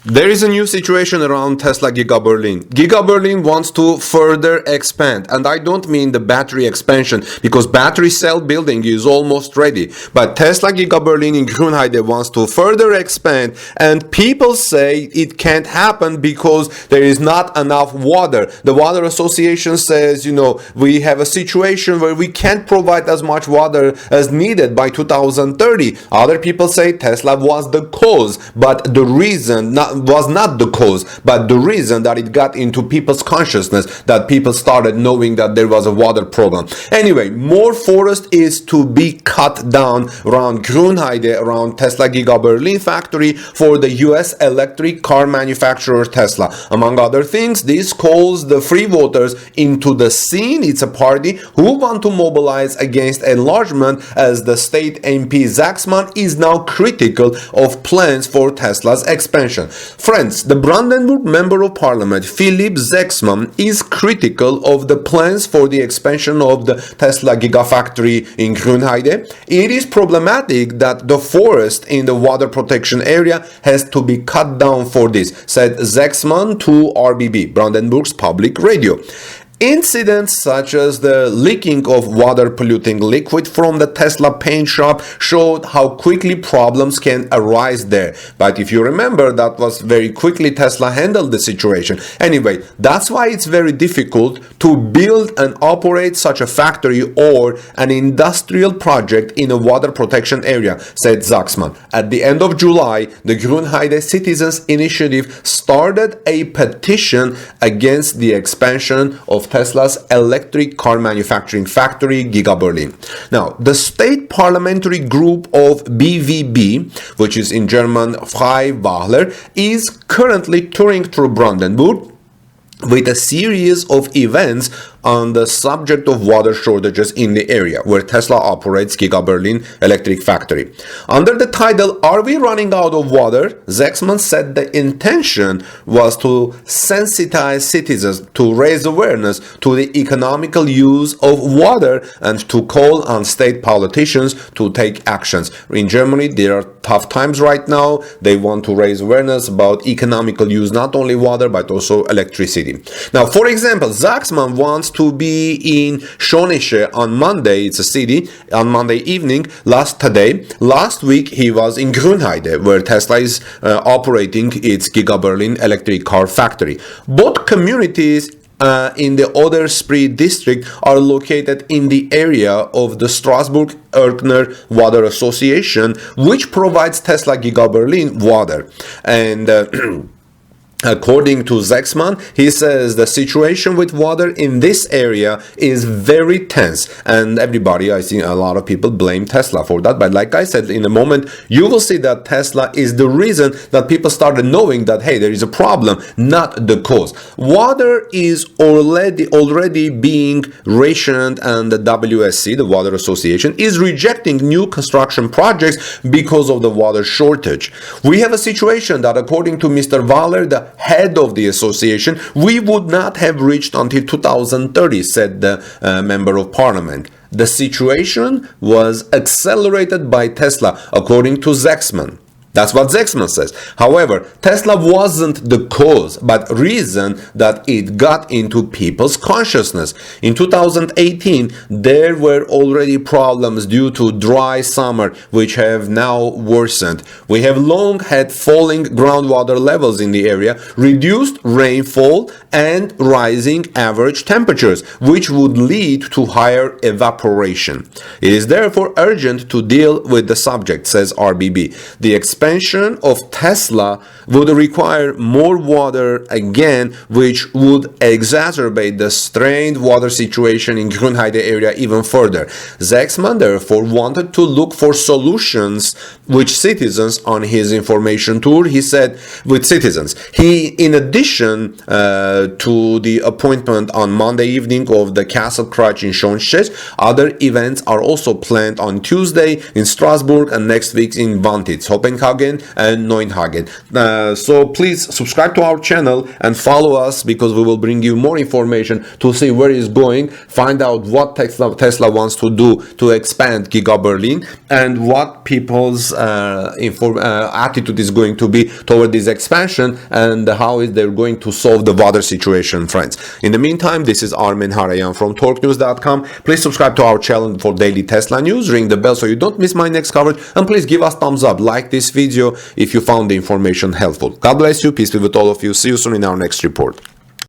There is a new situation around Tesla Giga Berlin. Giga Berlin wants to further expand, and I don't mean the battery expansion because battery cell building is almost ready. But Tesla Giga Berlin in Grünheide wants to further expand, and people say it can't happen because there is not enough water. The Water Association says, we have a situation where we can't provide as much water as needed by 2030. Other people say Tesla was the cause, but the reason was not the cause, but the reason that it got into people's consciousness, that people started knowing that there was a water problem. Anyway, more forest is to be cut down around Grünheide, around Tesla Giga Berlin factory for the US electric car manufacturer Tesla. Among other things, this calls the free voters into the scene. It's a party who want to mobilize against enlargement, as the State MP Zeschmann is now critical of plans for Tesla's expansion. Friends, the Brandenburg Member of Parliament Philip Zeschmann is critical of the plans for the expansion of the Tesla Gigafactory in Grünheide. It is problematic that the forest in the water protection area has to be cut down for this, said Zeschmann to RBB, Brandenburg's public radio. Incidents such as the leaking of water-polluting liquid from the Tesla paint shop showed how quickly problems can arise there. But if you remember, that was very quickly Tesla handled the situation. Anyway, that's why it's very difficult to build and operate such a factory or an industrial project in a water protection area, said Zeschmann. At the end of July, the Grünheide Citizens Initiative started a petition against the expansion of Tesla's electric car manufacturing factory, Giga Berlin. Now, the state parliamentary group of BVB, which is in German Freiwahler, is currently touring through Brandenburg with a series of events on the subject of water shortages in the area where Tesla operates Giga Berlin electric factory. Under the title, "Are we running out of water?" Zeschmann said the intention was to sensitize citizens, to raise awareness to the economical use of water, and to call on state politicians to take actions. In Germany, there are tough times right now. They want to raise awareness about economical use, not only water, but also electricity. Now, for example, Zeschmann wants to be in Schöneiche on Monday. It's a city on Monday evening. Last week he was in Grünheide, where Tesla is operating its Giga Berlin electric car factory. Both communities in the Oder Spree district are located in the area of the Strausberg Water Association, which provides Tesla Giga Berlin water. And according to Zeschmann, he says the situation with water in this area is very tense, and everybody, I think a lot of people blame Tesla for that. But like I said, in a moment you will see that Tesla is the reason that people started knowing that, hey, there is a problem, not the cause. Water is already being rationed, and the WSC, the Water Association, is rejecting new construction projects because of the water shortage. We have a situation that, according to Mr. Wahler, the head of the association, we would not have reached until 2030, said the member of parliament. The situation was accelerated by Tesla, according to Zeschmann. That's what Zeschmann says. However, Tesla wasn't the cause, but reason that it got into people's consciousness. In 2018, there were already problems due to dry summer, which have now worsened. We have long had falling groundwater levels in the area, reduced rainfall, and rising average temperatures, which would lead to higher evaporation. It is therefore urgent to deal with the subject, says RBB. The expansion of Tesla would require more water again, which would exacerbate the strained water situation in Grünheide area even further. Zeschmann therefore wanted to look for solutions which citizens on his information tour, he said, with citizens. He, in addition to the appointment on Monday evening of the Castle Crutch in Schöneiche, other events are also planned on Tuesday in Strasbourg and next week in Wandlitz, Hoppegarten Hoppegarten and Neuenhagen. So please subscribe to our channel and follow us, because we will bring you more information to see where it's going, find out what Tesla wants to do to expand Giga Berlin, and what people's attitude is going to be toward this expansion, and how is they're going to solve the water situation, friends. In the meantime, this is Armen Harayan from torquenews.com. Please subscribe to our channel for daily Tesla news, ring the bell so you don't miss my next coverage, and please give us thumbs up, like this video if you found the information helpful. God bless you, peace be with all of you. See you soon in our next report.